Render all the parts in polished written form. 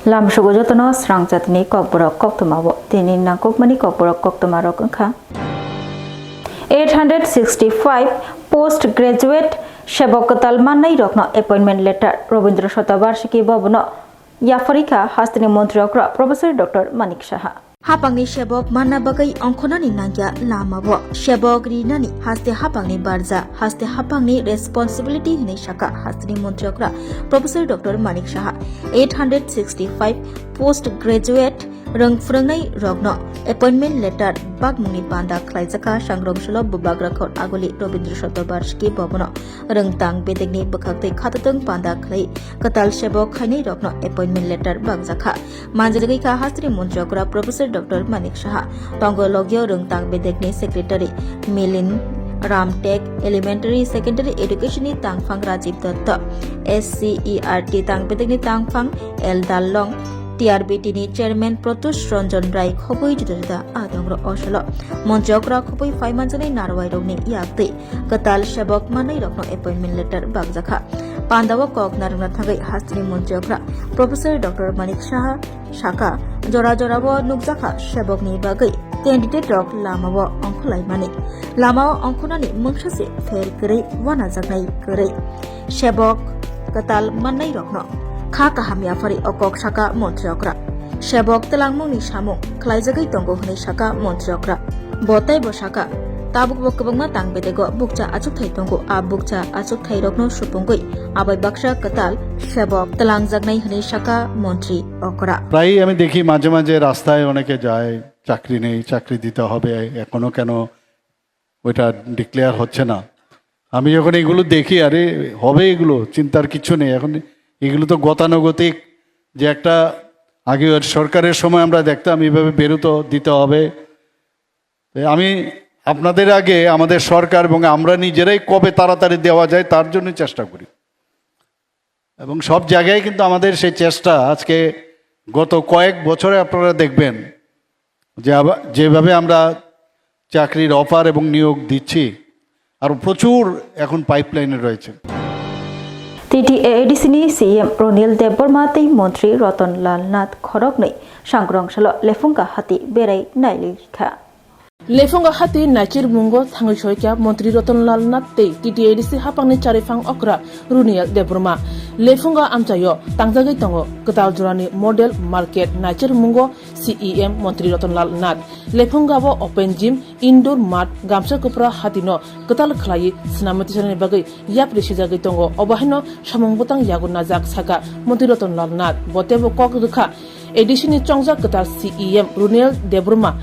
Lam Shugojotono Srangjatni Kokborok Koktomabo, Tinina Kokmani Kokborok Koktomarok. 865 postgraduate Shebokatal Manai Rokno appointment letter Robindra Shotabarshiki Bobono Yafarika Hastini Montriokra Professor Dr. Manik Shaha. Hapangni Shebok mana bagai ongkonani nangya lamabo Shebok rinani haste hapangni barza haste hapangni responsibility hini shaka hastini montriokra Professor Dr. Manik Shaha 865 postgraduate rangfrangai rogno appointment letter bagmuni panda khlaijaka sangromshlo bubagrakhor agoli Robindra Shotabarshiki bobono rangtang bedegni bakhakte khatatang panda khlai katal Shebok khaini rogno appointment letter bagjaka manjagi ka hastini montriokra Professor Dr. Manik Shaha Tongologyo Rungtang Bedekni Secretary Milin Ramtek Elementary Secondary Education ni Tangfang Rajiv Datta SCERT Tang Bedekni Tangfang El Dalong TRBT ni Chairman Protush Ranjan Rai Khoboi Judada Adongro Oslo Monjokra Khoboi 5 months ni Narwai Rogni Yakte Katal Shebok Manai Rogno appointment letter Bagzakha Pandawa Kok Naruna Thagai Hastini Monjokra Professor Dr. Manik Shaha Shaka Jora Jorabo Nukzaka Shebok ni Bagai candidate rok Lamawa Onkulai Mani Lamawa Onkunani Mungshase Fair Kere Wana Zagnai Kere Shebok Katal Manai Rogno Kha kahamya fari okok shaka montriokra Shebok telangmung ni samung khlaijagai tongo hni shaka montriokra botai bo shaka tabuk bokbangma tang bedego bukcha achuk thai tongo a bukcha achuk thai rokno supungoi abai baksa katal Shebok telangjagnai hni shaka মন্ত্রী okra প্রায় আমি দেখি মাঝে মাঝে রাস্তায় অনেকে যায় চাকরি নেই চাকরি দিতে হবে এখনো কেন ওইটা ডিক্লেয়ার হচ্ছে না আমি যখন এগুলো দেখি আরে হবে এগুলো চিন্তার কিছু নেই এখন এগুলো তো গতানুগতিক যে একটা আগে সরকারের সময় আমরা দেখতাম এইভাবে বেরোতো দিতে হবে আমি আপনাদের আগে আমাদের সরকার এবং আমরা নিজেরাই কবে তাড়াতাড়ি দেওয়া যায় তার জন্য চেষ্টা করি এবং সব জায়গায় কিন্তু আমাদের সেই চেষ্টা আজকে গত কয়েক বছরে আপনারা দেখবেন যে যেভাবে আমরা চাকরির অফার এবং নিয়োগ দিচ্ছি আর প্রচুর এখন পাইপলাইনে রয়েছে TTADCনি CM Ronil Debormati Montri Roton Lalnath Khorokni Sangrongshalo Lefunga Hati Berai Nailika Lefunga hati nachir mungo thangai soikya Montri Roton Lalnath te TTADC hapangni charifang okra Ronil Deborma Lefunga amchayo tangjagai tongo katal jorani model market nachir mungo CEM Montri Roton Lalnath Lefunga bo open gym indoor mat gamsa kopra hatino katal khlai snamati sarani bagai yap risijagai tongo obahino samungbotang yaguna jak saka Montri Roton Lalnath botebo kok dukha edishini chongja katal CEM Ronil Deborma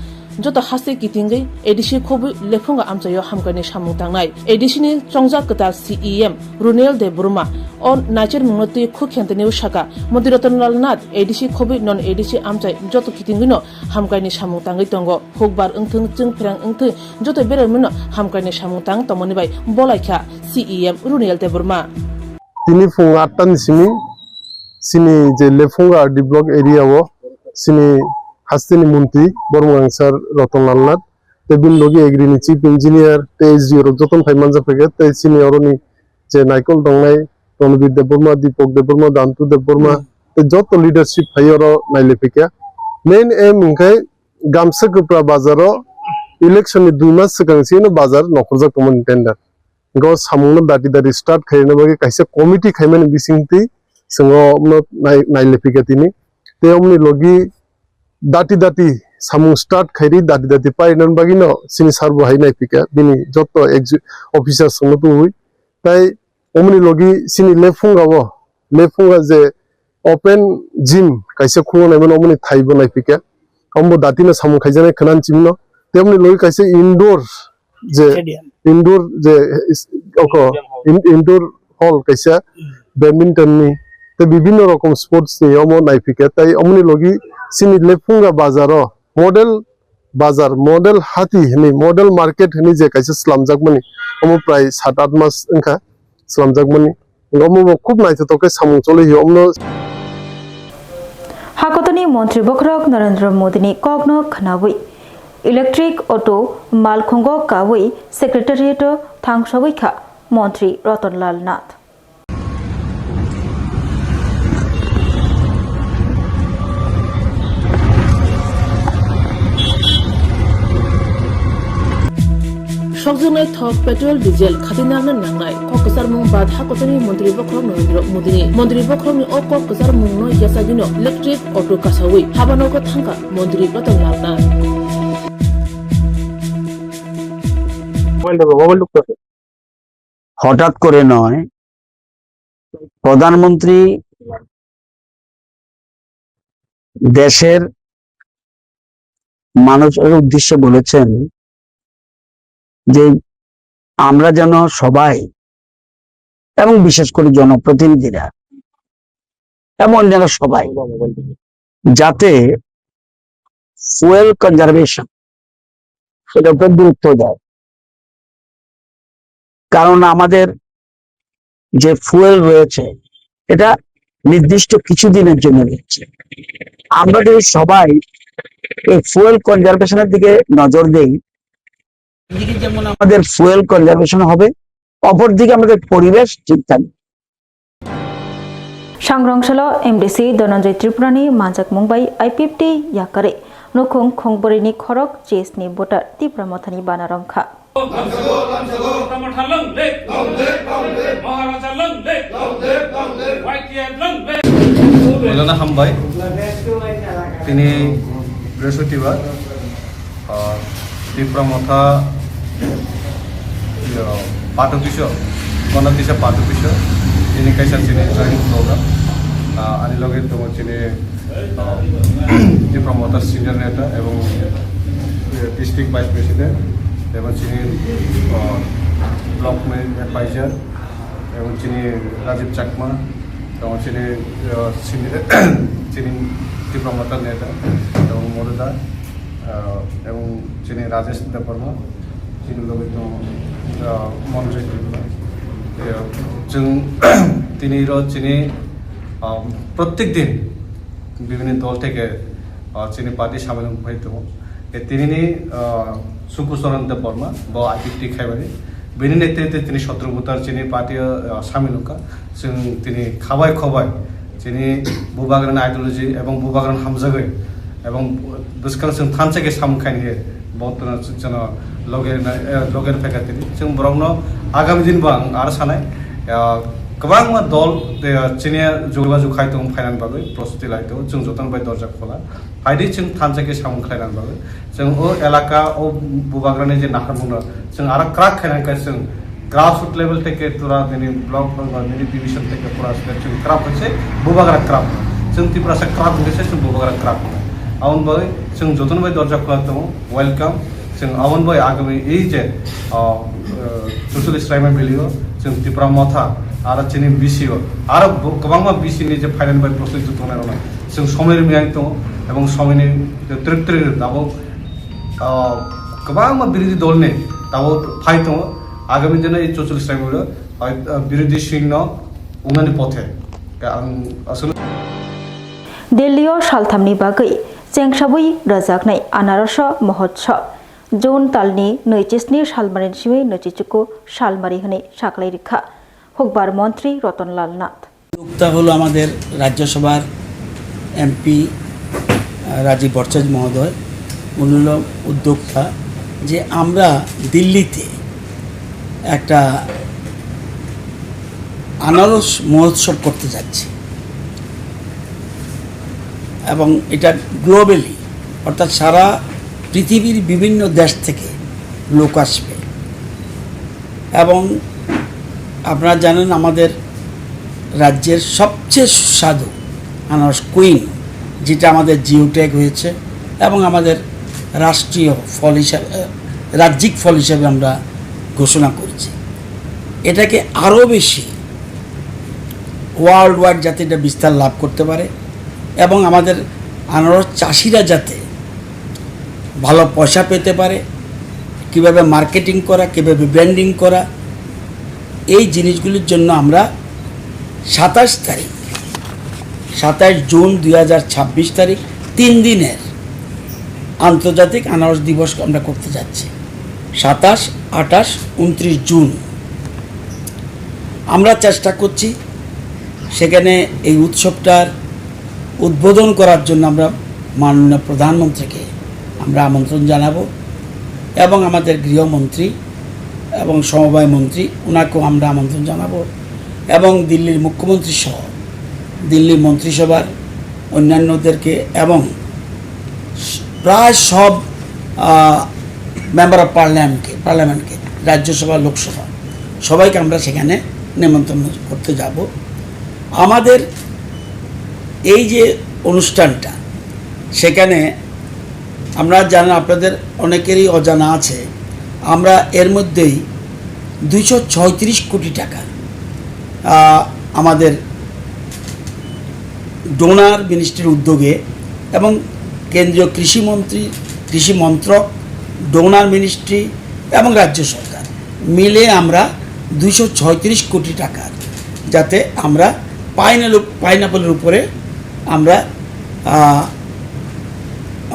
Jota haste kitingai edishi khobu lefunga amchayo hamkani samung tangnai edishini chongja katal CEM Ronil Deborma on nachir mungoti khukhyantani usaka Montri Roton Lalnath edishi khobu non edishi amchai joto kitingino hamkani samung tangai tongo hokbar engthung chung phrang engthung joto beremino hamkani samung tang tomoni bai bolaikha CEM Ronil Deborma Tini fung 8 simi sini je lefunga di block area wo sini Hastini Munti, Bormangsar Roton Lalnath, Tebin Logi Agrini Chief Engineer, TSG Roton Faimanza Paget, Sini Oroni, Naikol Dongai, Tonobi Deborma, Dipok Deborma, Dantu Deborma, the Joto leadership Hayoro Nailepika. Main aim Inkai, Gamsa Kupra Bazaro, election Dumas Sakansino Bazar, Nokoza Common Tender. Go Samuna that start Kainabagi Kaisa committee Kaiman Bisinti, Sango Nailepikatini, the only Logi. Dati samung start khairi dati pai nan bagino sini sarbo hai nai pika bini joto officer sango tu hui tai omni logi sini lefunga je open gym kaisa khungo nai man omni thaibo nai pika ombo dati na samung khaijane khanan chimno temni logi kaisa indoor je indoor hall kaisa badminton ni te bibhinno rokom sports ni omo nai pika tai omni logi Sini lefunga bazaro model hati hini model market hini je kaisa slamjakmani omo prai 7-8 mas engka slamjakmani omo khub naitha toke samung chole hi omno Hakotoni Montri Bokrok Narendra Modini Kogno Khanabui Electric Auto Malkhongo Kawui Secretariat Thangshawai Kha Montri Roton Lalnath সকজনাय थक petrol diesel खातिनांनो नांनाय क'क्राझार मुं बाधा कतनि मन्त्रि बख्रम नरेन्द्र मोदीनि मन्त्रि बख्रमनि अ Kokrajhar मुंनो यासादिनो electric अटो कासावै हाबानोको थांगा मन्त्रि रतनलाल नाथ হঠাৎ করে নয়, প্রধানমন্ত্রী দেশের মানুষের উদ্দেশ্যে বলেছেন যে আমরা যেন সবাই এবং বিশেষ করে জনপ্রতিনিধিরা এবং অন্যান্য সবাই যাতে ফুয়েল কনজারভেশন সেটার উপর গুরুত্ব দেয়। কারণ আমাদের যে ফুয়েল রয়েছে এটা নির্দিষ্ট কিছুদিনের জন্য রয়েছে। আমরা যদি সবাই এই ফুয়েল কনজারভেশনের দিকে নজর দেই, একদিকে যেমন আমাদের ফুয়েল কনজারভেশন হবে, অপরদিকে আমাদের পরিবেশ ঠিক থাকবে। सांग्रांशल एमडीसी धनंजय त्रिपुरानी मानजाक मुंबाई आईपीएफटी याकारे नुखुं खोंबोरिनी खरक जेएसनी भोटार तीव्र मथानी बानारंखा মৌলানা হামবাই তিনি বৃহস্পতিবার তীব্রমথা পাঠ অফিস গণতিসা পাঠ অফিস তিনি কাইসা চিনি জয়েন প্রোগ্রাম আনি লগে তোমার চিনি তীব্রমথা সিনিয়র নেতা এবং ডিস্ট্রিক্ট ভাইস প্রেসিডেন্ট এবং চিনি ব্লক অ্যাডভাইজার এবং চিনি রাজীব চাকমা এবং চিনি চিনি তীব্রমথার নেতা এবং মরুদা এবং চিনি রাজেশ দেববর্মা চিনি লগে মনোজয় ত্রিপুরা जों চিনি প্রত্যেক দিন বিভিন্ন দল থেকে চিনি পার্টি সামিল হইতো তিনি সুকুচরণ দেববর্মা বা আইপিএফটি খাইবারি बेनि नेतृत्वे তিনি শত্রুভূতার চিনি পার্টি সামিল হকা जों তিনি খাবাই খবাই চিনি বুবাগ্রান আইডিওলজি এবং বুবাগ্রান হামজাগৈ এবং বসকাং जों थानसेके सामखायनि बर्तमान जेन लगेर फेकातिनि जों बरंनो आगामी दिन बां आरो सानाय गोबां दल चिनिया जुगबा जुखाय दं फाइनान बागै प्रस्तुति लायतो जों जतन बाय दरजा खोला फाइदि जों थानसेके सामखायनान बागै जों ओ एलाका ओ बुबाग्रानि जे नाखारमुनो जों आरो क्राक खायनायखा जों ग्रासरूट लेवल থেকে তোরা মানে ব্লক মানে ডিভিশন থেকে পুরা जों क्राप হচ্ছে বুবাগ্রা क्राप जों ত্রিপুরাসা क्राप হচ্ছে जों बुबाग्रा क्राप आउन बाय जों जतन बाय दरजा खोला दं वेलकाम जों आउन बाय आगामी এই যে 44 राइमा भेलियो जों ত্রিপুরা मथा आरो चिनि बिसिओ आरो गोबांमा बिसिनि जे फाइनाल बाय प्रस्तुति दंना जों समयनि मियाय दं এবং समयनि त्रित्रि दाबो गोबांमा बिरोधी दलनि दाबो फाइ दं आगामी दिनै 44 राइमा बिरोधी सिंह उंगानि पथे आं আসলে दिल्लीयाव सालथामनि बागै चेंगसाबुई रोजाकनाय आनारस महोत्सव जौन तालनि 27 सालमारिसिमै नचिचुकु सालमारि हनै साकलाई रेखा हुकबार मन्त्री रतनलाल नाथ উদ্যোক্তা হলো আমাদের রাজ্যসভার এমপি রাজীব ভট্টাচার্য মহোদয়। মূল উদ্যোক্তা যে আমরা দিল্লিতে একটা আনারস মহোৎসব করতে যাচ্ছি এবং এটা গ্লোবালি অর্থাৎ সারা পৃথিবীর বিভিন্ন দেশ থেকে লোক আসবে এবং আপনারা জানেন আমাদের রাজ্যের সবচেয়ে সুস্বাদু আনারস কুইন যেটা আমাদের জিও ট্যাগ হয়েছে এবং আমাদের রাষ্ট্রীয় ফল হিসাবে রাজ্যিক ফল হিসাবে আমরা ঘোষণা করেছি। এটাকে আরও বেশি ওয়ার্ল্ড ওয়াইড যাতে এটা বিস্তার লাভ করতে পারে এবং আমাদের আনারস চাষিরা যাতে ভালো পয়সা পেতে পারে, কীভাবে মার্কেটিং করা, কীভাবে ব্র্যান্ডিং করা, এই জিনিসগুলির জন্য আমরা 27 জুন 2026 তারিখ 3 দিনের আন্তর্জাতিক আনারস দিবস আমরা করতে যাচ্ছি। 27, 28, 29 জুন আমরা চেষ্টা করছি সেখানে এই উৎসবটার উদ্বোধন করার জন্য আমরা মাননীয় প্রধানমন্ত্রীকে আমরা আমন্ত্রণ জানাবো এবং আমাদের গৃহমন্ত্রী এবং সমবায় মন্ত্রী, ওনাকেও আমরা আমন্ত্রণ জানাবো, এবং দিল্লির মুখ্যমন্ত্রী সহ দিল্লির মন্ত্রিসভার অন্যান্যদেরকে এবং প্রায় সব মেম্বার অফ পার্লামেন্টকে রাজ্যসভা, লোকসভা সবাইকে আমরা সেখানে নিমন্ত্রণ করতে যাব। আমাদের এই যে অনুষ্ঠানটা, সেখানে আমরা জানেন, আপনাদের অনেকেরই অজানা আছে, আমরা এর মধ্যেই 236 কোটি টাকা আমাদের ডোনার মিনিস্ট্রির উদ্যোগে এবং কেন্দ্রীয় কৃষি মন্ত্রক, ডোনার মিনিস্ট্রি এবং রাজ্য সরকার মিলে আমরা 236 কোটি টাকা যাতে আমরা পাইনাপেলের উপরে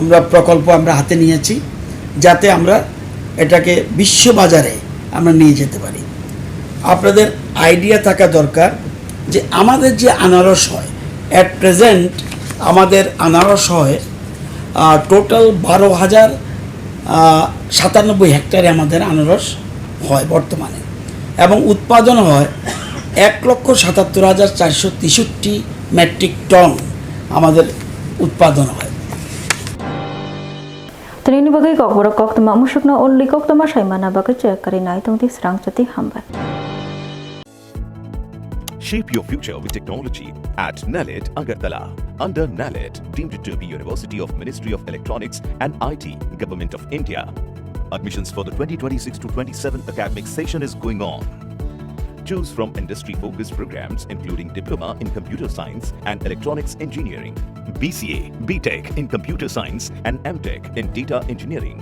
আমরা প্রকল্প আমরা হাতে নিয়েছি, যাতে আমরা এটাকে বিশ্ববাজারে আমরা নিয়ে যেতে পারি। আপনাদের আইডিয়া থাকা দরকার যে আমাদের যে আনারস হয়, অ্যাট প্রেজেন্ট আমাদের আনারস হয় টোটাল 12,097 হেক্টরে আমাদের আনারস হয় বর্তমানে, এবং উৎপাদন হয় 1,77,463 মেট্রিক টন আমাদের উৎপাদন হয়। Tani bagai kok borok kok tama musukna only kok tama saimana bagai cek kari nai tongti serang jati hambat. Shape your future with technology at NALED Agartala. Under NALED, deemed to be University of Ministry of Electronics and IT, Government of India. Admissions for the 2026 to 27 academic session is going on. Choose from industry-focused programs including Diploma in Computer Science and Electronics Engineering, BCA, BTech in Computer Science and MTech in Data Engineering.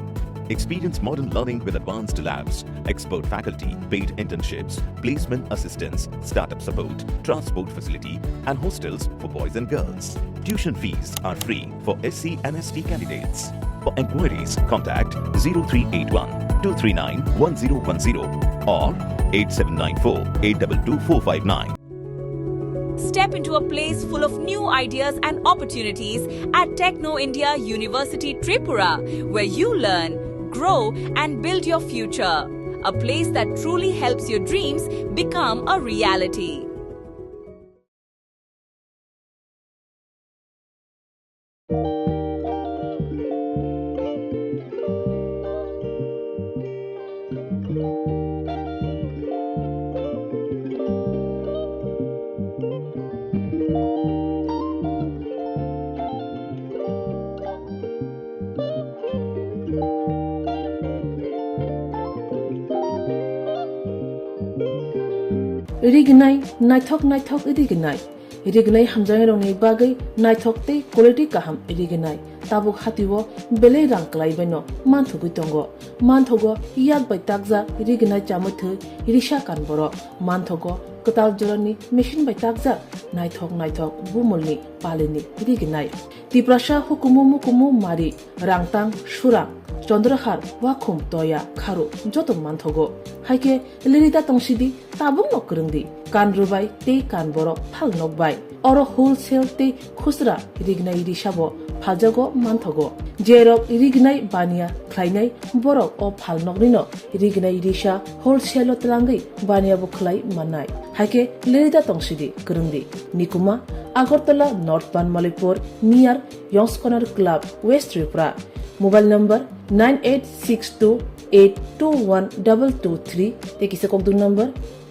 Experience modern learning with advanced labs, expert faculty, paid internships, placement assistance, startup support, transport facility, and hostels for boys and girls. Tuition fees are free for SC and ST candidates. For enquiries, contact 0381 239 1010 or 8794 822 459. Step into a place full of new ideas and opportunities at Techno India University Tripura, where you learn, grow and build your future. A place that truly helps your dreams become a reality. Irignai, naithok irignai hamjang rongni bagai naithok tei quality kaham irignai tabuk hatiwo bele rang klai baino manthugi tongo manthogo yak bai takja irignai chamuthu irisha kanboro manthogo katal jorani machine bai takja naithok bumulni palini irignai tiprasha hukumu mari rangtang surang চন্দ্রহার ওয়াখুম তয়া খারু যত মানথগো হাইকে লিরিতা তংসিদি তাবুং নকরংদি কান রুবাই তে কান বড় ফাল নকবাই or wholesale তে খুচরা রিগনাই রিসাবো ফাজাগো মানথগো জেরক রিগনাই বানিয়া খ্লাইনাই বড় ও ফাল নকরিনো রিগনাই রিসা হোলসেল তলাঙ্গই বানিয়া বখলাই মানাই হাইকে লিরিতা তংসিদি করংদি নিকুমা Agartala north Banamalipur near young's corner club west Tripura mobile number 9862821223 ते किसे कोक दूर नंबर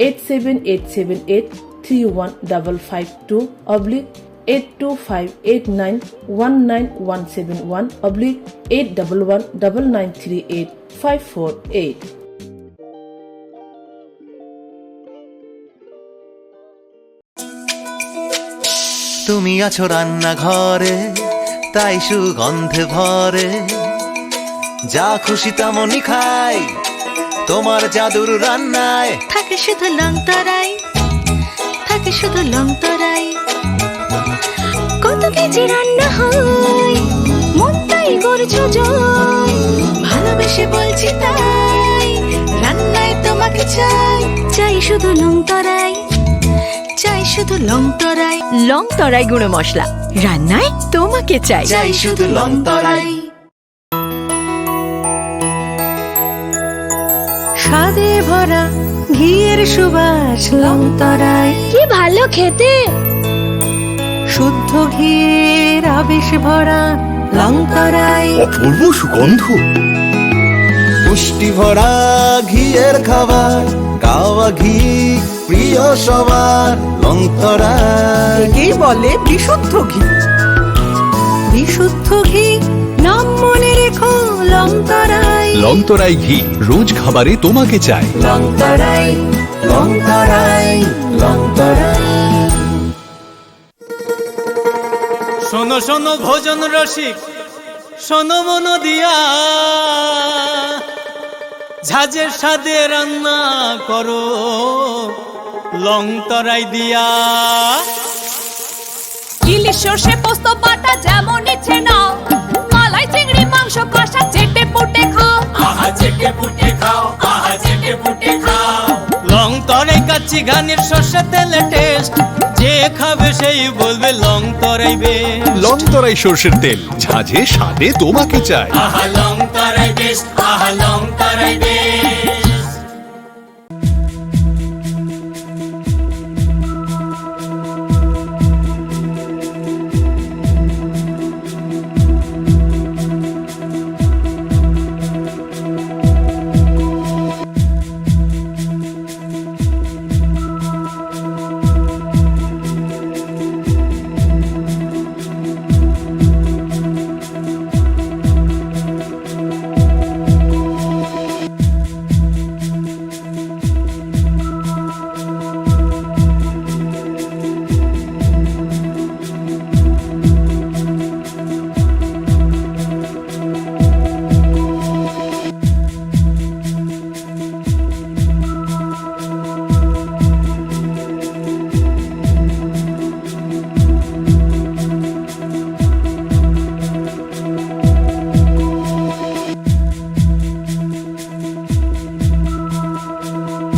87878315552 /82589191171 /8119938 তুমি আছো রান্না ঘরে তাই সুগন্ধে ভরে যা খুশি তেমনই খাই তোমার জাদুর রান্নায় থাকে শুধু লং তরাই কত কেজি রান্না হয় মন তাই করছো জয় ভালোবেসে বলছি তাই রান্নায় তোমাকে চাই শুধু লং তরাই গুঁড়ো মশলা রান্নায় তোমাকে চাই শুধু লং তরাই স্বাদে ভরা ঘিয়ের সুবাস লং তরাই, কি ভালো খেতে। শুদ্ধ ঘিয়ের আবেশ ভরা লং তরাই, অপূর্ব সুগন্ধ, পুষ্টি ভরা ঘিয়ের খাবার, গাওয়া ঘি প্রিয় সবার, লং তরাই। একেই বলে বিশুদ্ধ ঘি। বিশুদ্ধ ঘি নাম মনে রেখো লং তরাই। লংতরাই ঘি রোজ খাবারে তোমাকে চাই। লং তরাই, লং তরাই, লং তরাই। শোনো শোনো ভোজন রসিক, শোনো মন দিয়া, ঝাঁঝের স্বাদে রান্না করো লং তরাই দিয়া। ইলিশ সর্ষে পোস্ত বাটা যেমন ইচ্ছে নাও, মালাই চিংড়ি মাংস কষা চেটে পুটে খাও। আহা চেটে পুটে খাও, আহা চেটে পুটে খাও। লং তরাই কাচ্চি ঘানির সর্ষে তেলে টেস্ট, যে খাবে সেই বলবে লং তরাই বেশ। লংতরাই সর্ষের তেল, ঝাঁঝে স্বাদে তোমাকে চাই। আহা লং তরাই বেশ, আহা লং তরাই বেশ।